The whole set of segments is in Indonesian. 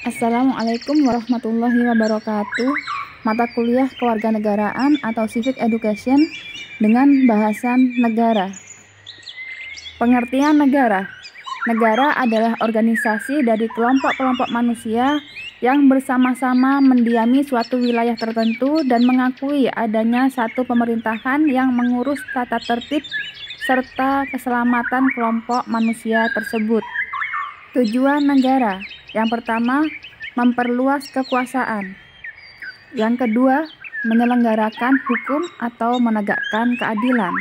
Assalamualaikum warahmatullahi wabarakatuh. Mata kuliah Kewarganegaraan atau Civic Education dengan bahasan negara. Pengertian negara. Negara adalah organisasi dari kelompok-kelompok manusia yang bersama-sama mendiami suatu wilayah tertentu dan mengakui adanya satu pemerintahan yang mengurus tata tertib serta keselamatan kelompok manusia tersebut. Tujuan negara. Yang pertama, memperluas kekuasaan. Yang kedua, menyelenggarakan hukum atau menegakkan keadilan.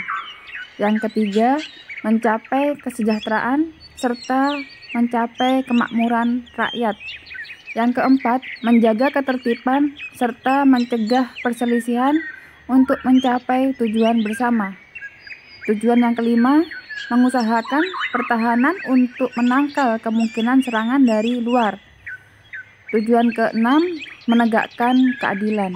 Yang ketiga, mencapai kesejahteraan serta mencapai kemakmuran rakyat. Yang keempat, menjaga ketertiban serta mencegah perselisihan untuk mencapai tujuan bersama. Tujuan yang kelima, mengusahakan pertahanan untuk menangkal kemungkinan serangan dari luar. Tujuan keenam, menegakkan keadilan.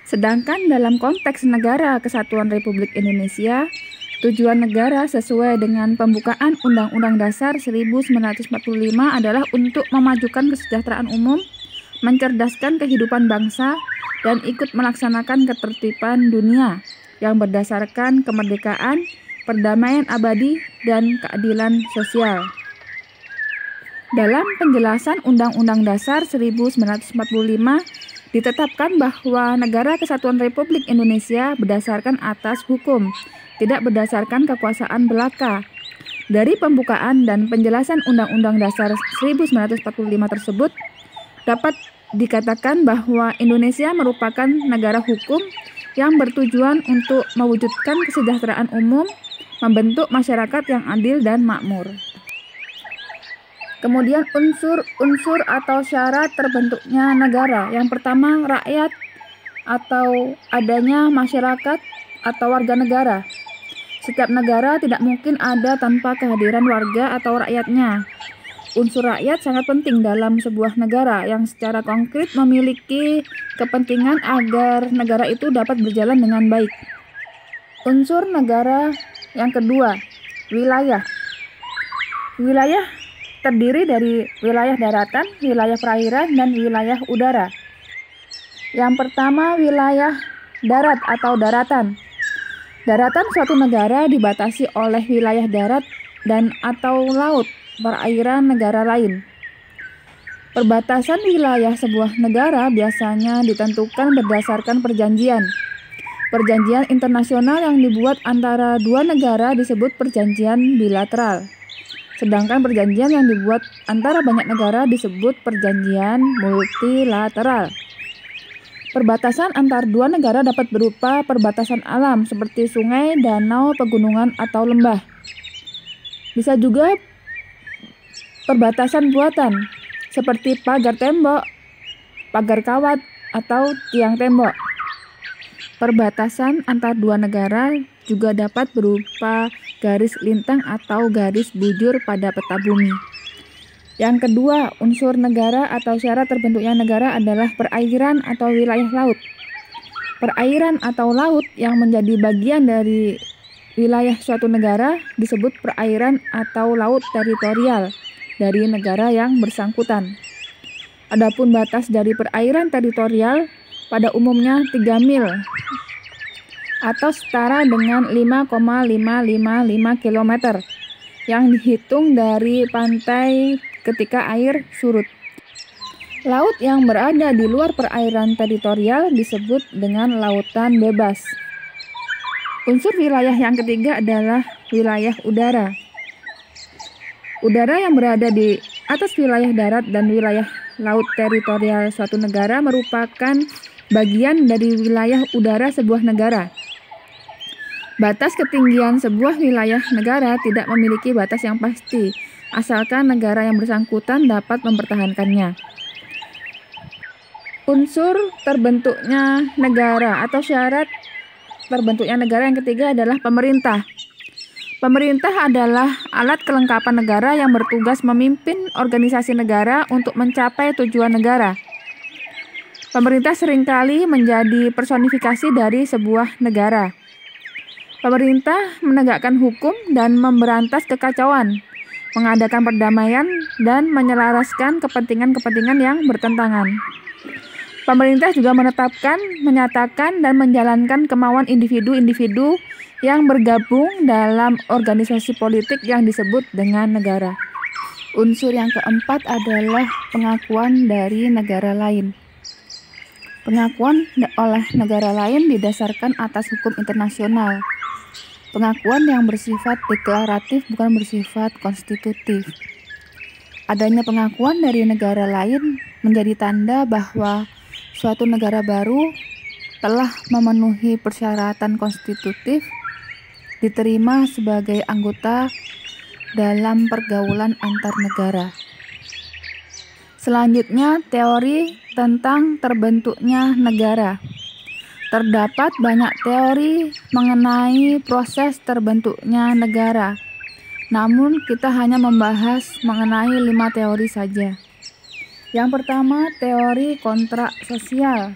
Sedangkan dalam konteks Negara Kesatuan Republik Indonesia, tujuan negara sesuai dengan pembukaan Undang-Undang Dasar 1945 adalah untuk memajukan kesejahteraan umum, mencerdaskan kehidupan bangsa, dan ikut melaksanakan ketertiban dunia yang berdasarkan kemerdekaan, perdamaian abadi, dan keadilan sosial. Dalam penjelasan Undang-Undang Dasar 1945 ditetapkan bahwa Negara Kesatuan Republik Indonesia berdasarkan atas hukum, tidak berdasarkan kekuasaan belaka. Dari pembukaan dan penjelasan Undang-Undang Dasar 1945 tersebut, dapat dikatakan bahwa Indonesia merupakan negara hukum yang bertujuan untuk mewujudkan kesejahteraan umum, membentuk masyarakat yang adil dan makmur. Kemudian unsur atau syarat terbentuknya negara. Yang pertama, rakyat atau adanya masyarakat atau warga negara. Setiap negara tidak mungkin ada tanpa kehadiran warga atau rakyatnya. Unsur rakyat sangat penting dalam sebuah negara yang secara konkret memiliki kepentingan agar negara itu dapat berjalan dengan baik. Unsur negara yang kedua, wilayah. Wilayah terdiri dari wilayah daratan, wilayah perairan, dan wilayah udara. Yang pertama, wilayah darat atau daratan. Daratan suatu negara dibatasi oleh wilayah darat dan atau laut, perairan negara lain. Perbatasan wilayah sebuah negara biasanya ditentukan berdasarkan perjanjian. Perjanjian internasional yang dibuat antara dua negara disebut perjanjian bilateral. Sedangkan perjanjian yang dibuat antara banyak negara disebut perjanjian multilateral. Perbatasan antar dua negara dapat berupa perbatasan alam seperti sungai, danau, pegunungan, atau lembah. Bisa juga perbatasan buatan seperti pagar tembok, pagar kawat, atau tiang tembok. Perbatasan antar dua negara juga dapat berupa garis lintang atau garis bujur pada peta bumi. Yang kedua, unsur negara atau syarat terbentuknya negara adalah perairan atau wilayah laut. Perairan atau laut yang menjadi bagian dari wilayah suatu negara disebut perairan atau laut teritorial dari negara yang bersangkutan. Adapun batas dari perairan teritorial pada umumnya 3 mil atau setara dengan 5,555 km yang dihitung dari pantai ketika air surut. Laut yang berada di luar perairan teritorial disebut dengan lautan bebas. Unsur wilayah yang ketiga adalah wilayah udara. Udara yang berada di atas wilayah darat dan wilayah laut teritorial suatu negara merupakan bagian dari wilayah udara sebuah negara. Batas ketinggian sebuah wilayah negara tidak memiliki batas yang pasti, asalkan negara yang bersangkutan dapat mempertahankannya. Unsur terbentuknya negara atau syarat terbentuknya negara yang ketiga adalah pemerintah. Pemerintah adalah alat kelengkapan negara yang bertugas memimpin organisasi negara untuk mencapai tujuan negara. Pemerintah seringkali menjadi personifikasi dari sebuah negara. Pemerintah menegakkan hukum dan memberantas kekacauan. mengadakan perdamaian, dan menyelaraskan kepentingan-kepentingan yang bertentangan. Pemerintah juga menetapkan, menyatakan, dan menjalankan kemauan individu-individu yang bergabung dalam organisasi politik yang disebut dengan negara. Unsur yang keempat adalah pengakuan dari negara lain. Pengakuan oleh negara lain didasarkan atas hukum internasional. Pengakuan yang bersifat deklaratif bukan bersifat konstitutif. Adanya pengakuan dari negara lain menjadi tanda bahwa suatu negara baru telah memenuhi persyaratan konstitutif diterima sebagai anggota dalam pergaulan antar negara. Selanjutnya, teori tentang terbentuknya negara. Terdapat banyak teori mengenai proses terbentuknya negara. Namun, kita hanya membahas mengenai 5 teori saja. Yang pertama, teori kontrak sosial.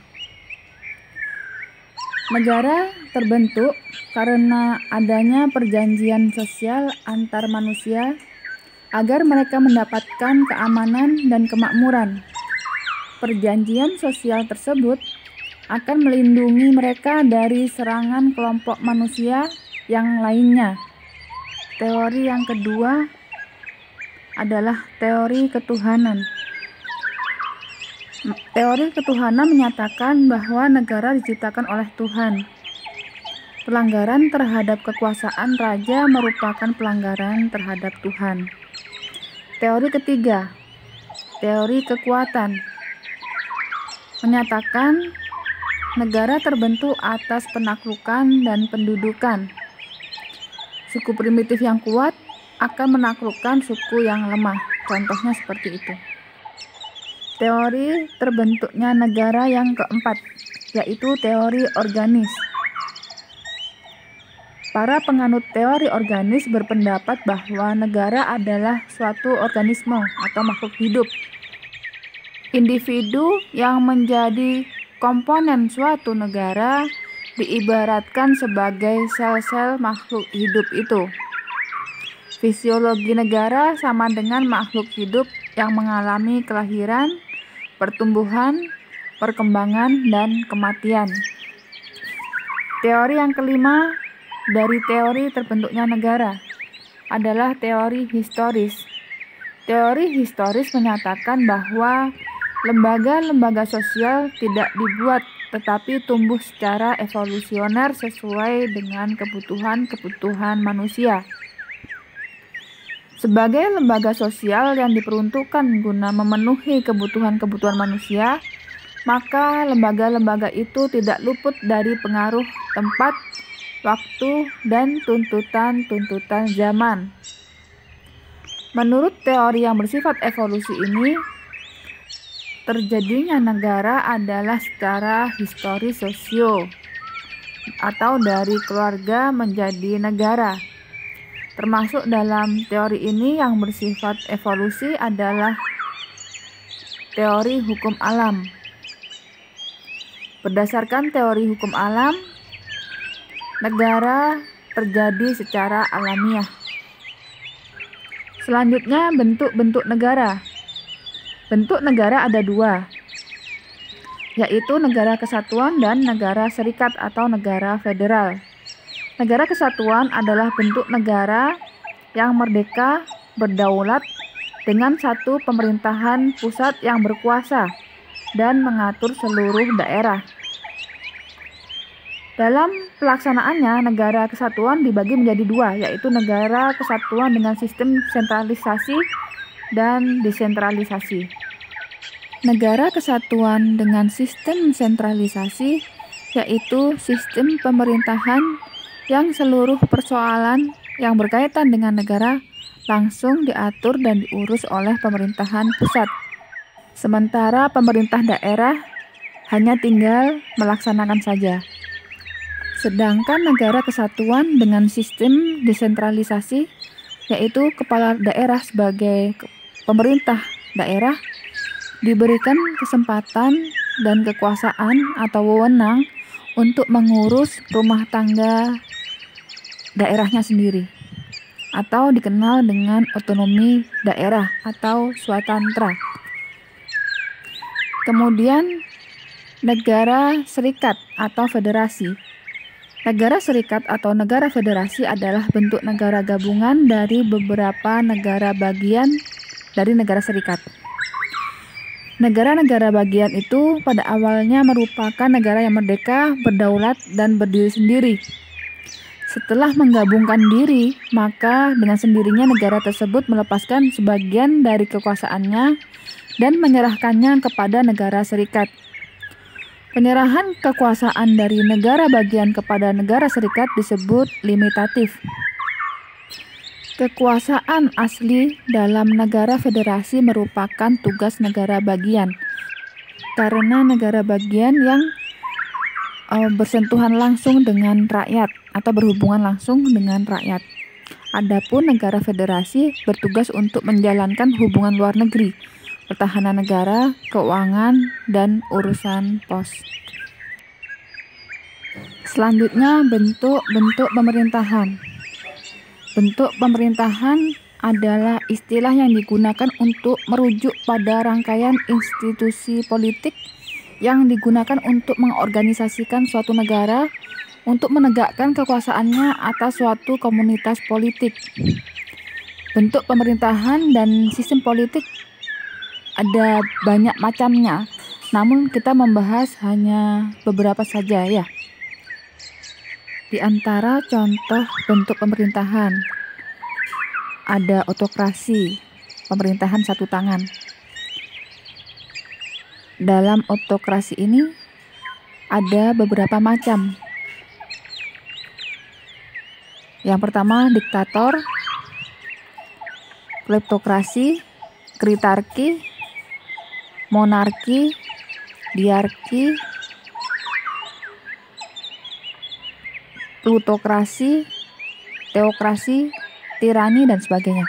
Negara terbentuk karena adanya perjanjian sosial antar manusia agar mereka mendapatkan keamanan dan kemakmuran. Perjanjian sosial tersebut akan melindungi mereka dari serangan kelompok manusia yang lainnya. Teori yang kedua adalah teori ketuhanan. Teori ketuhanan menyatakan bahwa negara diciptakan oleh Tuhan. Pelanggaran terhadap kekuasaan raja merupakan pelanggaran terhadap Tuhan. Teori ketiga, teori kekuatan, menyatakan negara terbentuk atas penaklukan dan pendudukan. Suku primitif yang kuat akan menaklukkan suku yang lemah. Contohnya seperti itu. Teori terbentuknya negara yang keempat, yaitu teori organis. Para penganut teori organis berpendapat bahwa negara adalah suatu organisme atau makhluk hidup. Individu yang menjadi komponen suatu negara diibaratkan sebagai sel-sel makhluk hidup itu. Fisiologi negara sama dengan makhluk hidup yang mengalami kelahiran, pertumbuhan, perkembangan, dan kematian. Teori yang kelima dari teori terbentuknya negara adalah teori historis. Teori historis menyatakan bahwa lembaga-lembaga sosial tidak dibuat tetapi tumbuh secara evolusioner sesuai dengan kebutuhan-kebutuhan manusia. Sebagai lembaga sosial yang diperuntukkan guna memenuhi kebutuhan-kebutuhan manusia, maka lembaga-lembaga itu tidak luput dari pengaruh tempat, waktu, dan tuntutan-tuntutan zaman. Menurut teori yang bersifat evolusi ini, terjadinya negara adalah secara historis sosio atau dari keluarga menjadi negara. Termasuk dalam teori ini yang bersifat evolusi adalah teori hukum alam. Berdasarkan teori hukum alam, negara terjadi secara alamiah. Selanjutnya, bentuk-bentuk negara. Bentuk negara ada 2, yaitu negara kesatuan dan negara serikat atau negara federal. Negara kesatuan adalah bentuk negara yang merdeka, berdaulat, dengan satu pemerintahan pusat yang berkuasa dan mengatur seluruh daerah. Dalam pelaksanaannya, negara kesatuan dibagi menjadi 2, yaitu negara kesatuan dengan sistem sentralisasi dan desentralisasi. Negara kesatuan dengan sistem sentralisasi yaitu sistem pemerintahan yang seluruh persoalan yang berkaitan dengan negara langsung diatur dan diurus oleh pemerintahan pusat. Sementara pemerintah daerah hanya tinggal melaksanakan saja. Sedangkan negara kesatuan dengan sistem desentralisasi yaitu kepala daerah sebagai pemerintah daerah diberikan kesempatan dan kekuasaan atau wewenang untuk mengurus rumah tangga daerahnya sendiri. atau dikenal dengan otonomi daerah atau swatantra. Kemudian negara serikat atau federasi. Negara serikat atau negara federasi adalah bentuk negara gabungan dari beberapa negara bagian dari negara serikat. Negara-negara bagian itu pada awalnya merupakan negara yang merdeka, berdaulat, dan berdiri sendiri. Setelah menggabungkan diri, maka dengan sendirinya negara tersebut melepaskan sebagian dari kekuasaannya dan menyerahkannya kepada negara serikat. Penyerahan kekuasaan dari negara bagian kepada negara serikat disebut limitatif. Kekuasaan asli dalam negara federasi merupakan tugas negara bagian, karena negara bagian yang bersentuhan langsung dengan rakyat atau berhubungan langsung dengan rakyat. Adapun negara federasi bertugas untuk menjalankan hubungan luar negeri, pertahanan negara, keuangan, dan urusan pos. Selanjutnya, bentuk-bentuk pemerintahan. Bentuk pemerintahan adalah istilah yang digunakan untuk merujuk pada rangkaian institusi politik yang digunakan untuk mengorganisasikan suatu negara untuk menegakkan kekuasaannya atas suatu komunitas politik. Bentuk pemerintahan dan sistem politik ada banyak macamnya, namun kita membahas hanya beberapa saja ya. Di antara contoh bentuk pemerintahan ada otokrasi, pemerintahan satu tangan. Dalam otokrasi ini ada beberapa macam. Yang pertama diktator, kleptokrasi, kritarki, monarki, diarki, plutokrasi, teokrasi, tirani, dan sebagainya.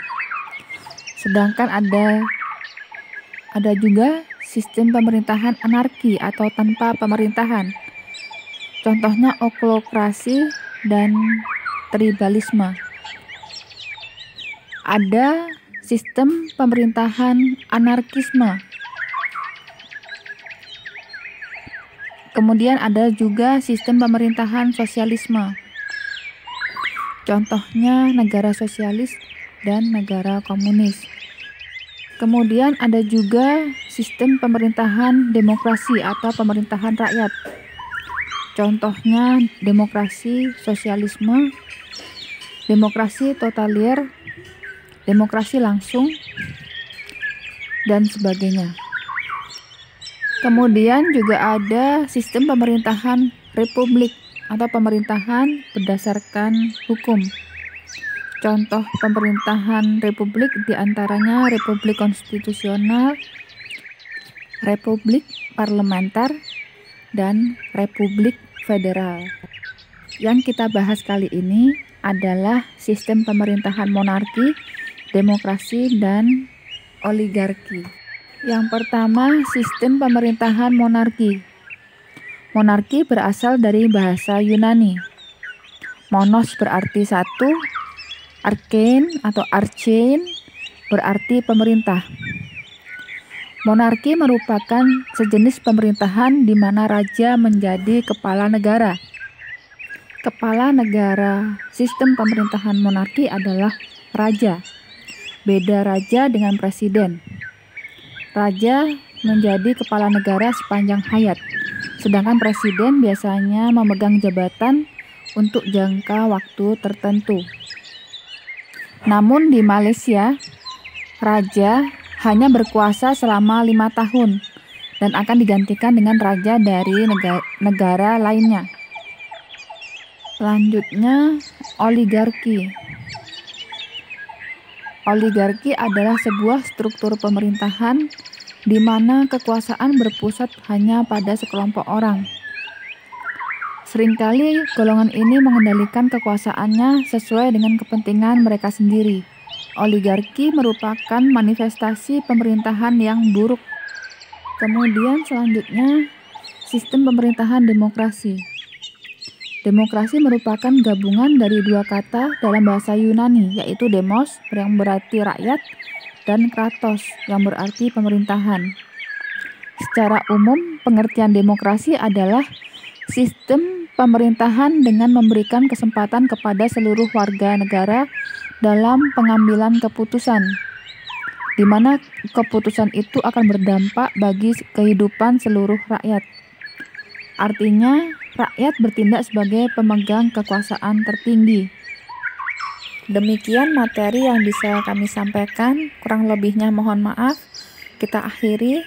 Sedangkan ada juga sistem pemerintahan anarki atau tanpa pemerintahan. Contohnya oklokrasi dan tribalisme. Ada sistem pemerintahan anarkisme. Kemudian ada juga sistem pemerintahan sosialisme. Contohnya negara sosialis dan negara komunis. Kemudian ada juga sistem pemerintahan demokrasi atau pemerintahan rakyat. Contohnya demokrasi sosialisme, demokrasi totaliter, demokrasi langsung, dan sebagainya. Kemudian juga ada sistem pemerintahan republik atau pemerintahan berdasarkan hukum. Contoh pemerintahan republik diantaranya republik konstitusional, republik parlementer, dan republik federal. Yang kita bahas kali ini adalah sistem pemerintahan monarki, demokrasi, dan oligarki. Yang pertama, sistem pemerintahan monarki. Monarki berasal dari bahasa Yunani. Monos berarti satu, arkein atau archein berarti pemerintah. Monarki merupakan sejenis pemerintahan di mana raja menjadi kepala negara. Kepala negara sistem pemerintahan monarki adalah raja. Beda raja dengan presiden. Raja menjadi kepala negara sepanjang hayat, sedangkan presiden biasanya memegang jabatan untuk jangka waktu tertentu. Namun di Malaysia, raja hanya berkuasa selama 5 tahun dan akan digantikan dengan raja dari negara lainnya. Selanjutnya, oligarki. Oligarki adalah sebuah struktur pemerintahan di mana kekuasaan berpusat hanya pada sekelompok orang. Seringkali golongan ini mengendalikan kekuasaannya sesuai dengan kepentingan mereka sendiri. Oligarki merupakan manifestasi pemerintahan yang buruk. Kemudian selanjutnya, sistem pemerintahan demokrasi. Demokrasi merupakan gabungan dari dua kata dalam bahasa Yunani, yaitu demos yang berarti rakyat dan kratos yang berarti pemerintahan. Secara umum, pengertian demokrasi adalah sistem pemerintahan dengan memberikan kesempatan kepada seluruh warga negara dalam pengambilan keputusan, di mana keputusan itu akan berdampak bagi kehidupan seluruh rakyat. Artinya, rakyat bertindak sebagai pemegang kekuasaan tertinggi. Demikian materi yang bisa kami sampaikan, kurang lebihnya mohon maaf. Kita akhiri.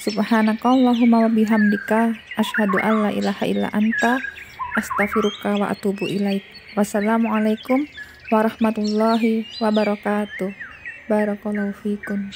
Subhanakallahumma wa bihamdika asyhadu an la ilaha illa anta astaghfiruka wa atubu ilaik. Wassalamualaikum warahmatullahi wabarakatuh. Barakallahu fikum.